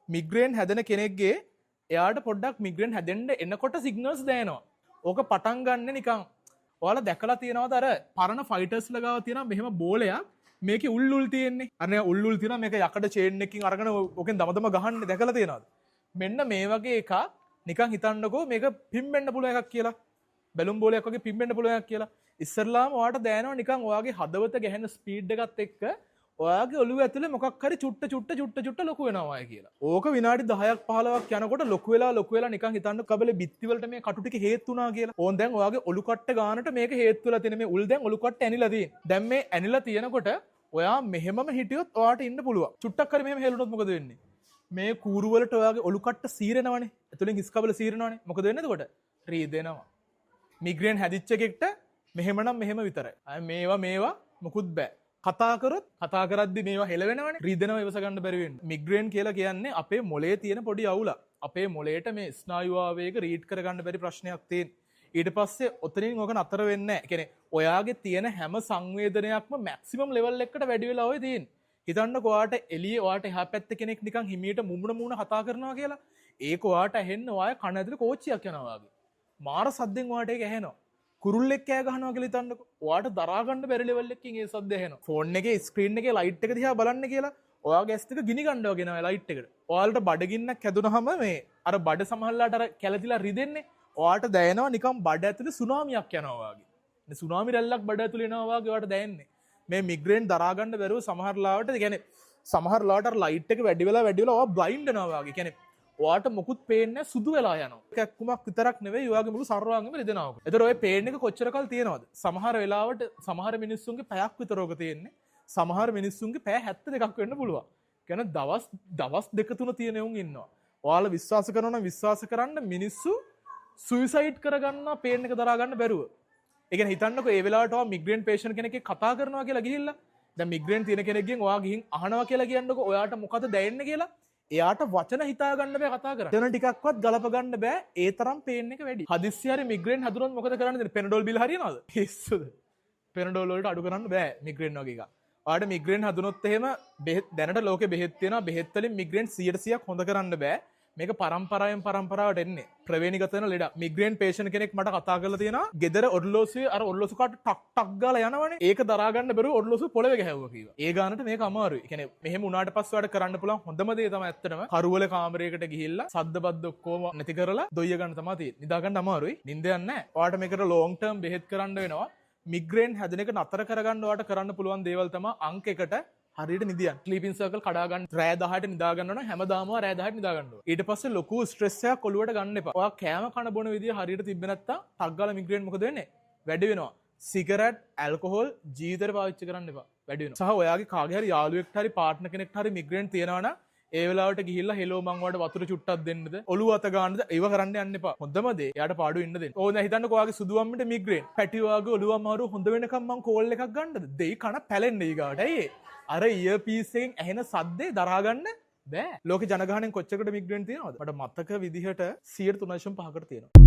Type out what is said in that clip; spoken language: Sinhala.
මිග්‍රේන් හැදෙන කෙනෙක්ගේ එයාට පොඩ්ඩක් මිග්‍රේන් හැදෙන්න එනකොට සිග්නල්ස් දැනෙනවා. ඕක පටන් ගන්න නිකන් ඔයාලා දැකලා තියෙනවද අර පරණ ෆයිටර්ස්ලා ගාව තියෙනවා මෙහෙම බෝලයක් මේකේ උල්ලුල් තියෙන්නේ. අර උල්ලුල් තියෙනවා මේක යකඩ චේන් එකකින් අරගෙන ඕකෙන් දමදම ගහන්නේ දැකලා තියෙනවද? මෙන්න මේ වගේ එකක් නිකන් හිතන්නකෝ මේක පිම්බෙන්න පුළුවන් එකක් කියලා. බැලුම් බෝලයක් වගේ පිම්බෙන්න පුළුවන් එකක් කියලා. ඉස්සරලාම ඔයාට දැනෙනවා නිකන් ඔයාගේ හදවත ගැහෙන ස්පීඩ් එකත් එක්ක ඔයාගේ ඔළුව ඇතුලේ මොකක් හරි චුට්ට ලොකු වෙනවා කියලා. ඕක විනාඩි 10ක් 15ක් යනකොට ලොකු වෙලා නිකන් හිතන්න කබලේ බිත්ති වලට මේ කටු ටික හේතු වුණා කියලා. ඕන් දැන් ඔයාගේ ඔලු කට්ට ගානට මේක හේතු වෙලා තියෙන මේ උල් දැන් ඔලු කට්ට ඇනිලා තියෙන. දැන් මේ ඇනිලා තියෙනකොට ඔයා මෙහෙමම හිටියොත් ඔයාට ඉන්න පුළුවන්. චුට්ටක් හරි මෙහෙම හෙලුනොත් මොකද වෙන්නේ? මේ කූරු වලට ඔයාගේ ඔලු කට්ට සීරනවනේ. ඇතුලෙන් හිස් කබල සීරනවනේ. මොකද වෙන්නේ එතකොට? රීදෙනවා. මිග්‍රේන් හැදිච්ච එකෙක්ට මෙහෙමනම් මෙහෙම විතරයි. අය මේවා මොකුත් බෑ. කතා කරද්දි මේවා හෙලවෙනවනේ. රිදෙනව ඉවස ගන්න බැරි වෙන්නේ. මිග්‍රේන් කියලා කියන්නේ අපේ මොලේ තියෙන පොඩි අවුලක්. අපේ මොලේට මේ ස්නායු ආවේග රීඩ් කරගන්න බැරි ප්‍රශ්නයක් තියෙන. ඊට පස්සේ ඔතනින් ඔක නතර වෙන්නේ නැහැ. ඒ කියන්නේ ඔයාගේ තියෙන හැම සංවේදනයක්ම මැක්සිමම් ලෙවල් එකකට වැඩි වෙලා ඔය තියෙන්නේ. හිතන්නකෝ ඔයාට එළියේ ඔයාට එහා පැත්තේ කෙනෙක් නිකන් හිමීට මුමුණ කතා කරනවා කියලා. ඒක ඔයාට ඇහෙන්න ඔයාගේ කන ඇතුලේ කෝච්චියක් යනවා වගේ. මාර සද්දෙන් ඔයාට ඒක ඇහෙනවා. කුරුල්ලෙක් කෑ ගහනවා කියලා හිතන්නකෝ. ඔයාට දරා ගන්න බැරි ලෙවල් එකකින් ඒ සද්ද ඇහෙනවා. ෆෝන් එකේ ස්ක්‍රීන් එකේ ලයිට් එක දිහා බලන්න කියලා ඔයාගේ ඇස් දෙක ගිනි ගන්න වගේ නෑ ලයිට් එකට. ඔයාලට බඩගින්නක් හැදුනහම මේ අර බඩ සමහරලාට අර කැළතිලා රිදෙන්නේ. ඔයාට දැනෙනවා නිකන් බඩ ඇතුලේ සුනාමියක් යනවා වගේ. මේ සුනාමි රැල්ලක් බඩ ඇතුලේ එනවා වගේ ඔයාට දැනෙන්නේ. මේ මිග්‍රේන් දරා ගන්න බැරුව සමහරලාට ඒ කියන්නේ සමහරලාට අර ලයිට් එක වැඩි වෙලා ඔයා බ්ලයින්ඩ් වෙනවා වගේ. කියන්නේ ඔයාට මොකුත් පේන්නේ සුදු වෙලා යනවා. කැක්කුමක් විතරක් නෙවෙයි ඔයාගේ මුළු සර්වාංගෙම රිදෙනවා. ඒතර ඔය පේන් එක කොච්චර කල් තියෙනවද? සමහර වෙලාවට සමහර මිනිස්සුන්ගේ පැයක් විතර ඕක තියෙන්නේ. සමහර මිනිස්සුන්ගේ පැය 72ක් වෙන්න පුළුවන්. කියන්නේ දවස් දෙක තුන තියෙන උන් ඉන්නවා. ඔයාලා විශ්වාස කරනවා නම් විශ්වාස කරන්න මිනිස්සු සුයිසයිඩ් කරගන්නවා පේන් එක දරා ගන්න බැරුව. ඒ කියන්නේ හිතන්නකෝ ඒ වෙලාවට ඔයා මිග්‍රේන් පේෂන්ට් කෙනෙක්ගේ කතා කරනවා කියලා ගිහිල්ලා දැන් මිග්‍රේන් තියෙන කෙනෙක්ගෙන් ඔයා ගිහින් අහනවා කියලා කියන්නකෝ ඔයාට මොකද දැනෙන්නේ කියලා එයාට වචන හිතා ගන්න බෑ කතා කරන්න. එතන ටිකක්වත් ගලප ගන්න බෑ ඒ තරම් පේන් එක වැඩි. හදිස්සි හරි මිග්‍රේන් හදුනොත් මොකද කරන්නේ? පෙනඩෝල් බිල් හරියනවද? පිස්සුද? පෙනඩෝල් වලට අඩු කරන්න බෑ මිග්‍රේන් වගේ එකක්. ඔයාට මිග්‍රේන් හදුනොත් එහෙම දැනට ලෝකේ බෙහෙත් තියෙනවා. බෙහෙත් වලින් මිග්‍රේන් 100%ක් හොඳ කරන්න බෑ. මේක පරම්පරාවට එන්නේ. ප්‍රවේණිගත වෙන ලෙඩක්. මිග්‍රේන් පේෂන්ට් කෙනෙක් මට කතා කරලා තියෙනවා. ගෙදර ඔරලෝසුවේ අර ඔරලෝසු කාට ටක් ගාලා යනවනේ. ඒක දරා ගන්න බැරුව ඔරලෝසු පොළවේ ගැහුවා කිව්වා. ඒ ගානට මේක අමාරුයි. ඒ කියන්නේ මෙහෙම උනාට පස්සේ ඔයාලට කරන්න පුළුවන් හොඳම දේ තමයි ඇත්තටම කරුවල කාමරයකට ගිහිල්ලා සද්ද බද්ද ඔක්කොම නැති කරලා දොයිය ගන්න තමයි තියෙන්නේ. නිදා ගන්න අමාරුයි. නිින්ද යන්නේ නැහැ. ඔයාලට මේකට ලොන්ග් ටර්ම් බෙහෙත් කරන්න වෙනවා. මිග්‍රේන් හැදෙන එක නතර කරගන්න ඔයාලට කරන්න පුළුවන් දේවල් තමයි අංක 1ට හරියට නිදියන්. ස්ලීපින් සර්කල් කඩා ගන්න. රෑ 10ට නිදා ගන්න ඕන. හැමදාම රෑ 10ට නිදා ගන්න ඕන. ඊට පස්සේ ලොකු ස්ට්‍රෙස් එකක් ඔළුවට ගන්න එපා. ඔයා කෑම කන බොන විදිය හරියට තිබ්බේ නැත්තම් ටක් ගාලා මිග්‍රේන් මොකද වෙන්නේ? වැඩි වෙනවා. සිගරට්, ඇල්කොහොල් ජීවිතේට පාවිච්චි කරන්න එපා. වැඩි වෙනවා. සහ ඔයාගේ කාගේ හරි යාළුවෙක්ට හරි පාර්ට්නර් කෙනෙක්ට හරි මිග්‍රේන් තියෙනවා නම් ඒ වෙලාවට ගිහිල්ලා හෙලෝ මං වලට වතුර චුට්ටක් දෙන්නද? ඔළුව අත ගන්නද? ඒව කරන්න යන්න එපා. හොඳම දේ එයාට පාඩු ඉන්න දෙන්න. ඕන හිතන්නකෝ ඔයාගේ සුදු අම්මිට මිග්‍රේන්. පැටි වාගේ ඔළුව අමාරු හොඳ වෙනකම් මං කෝල් එකක් ගන්නද? දෙයි කන පැලෙන්නේ ඊගාවට. ඇයි අර ඉයර්පීස් එකෙන් ඇහෙන සද්දේ දරාගන්න බෑ. ලෝකේ ජනගහණයෙන් කොච්චරකට මිග්‍රේන් තියෙනවද? මට මතක විදිහට 3.5කට තියෙනවා.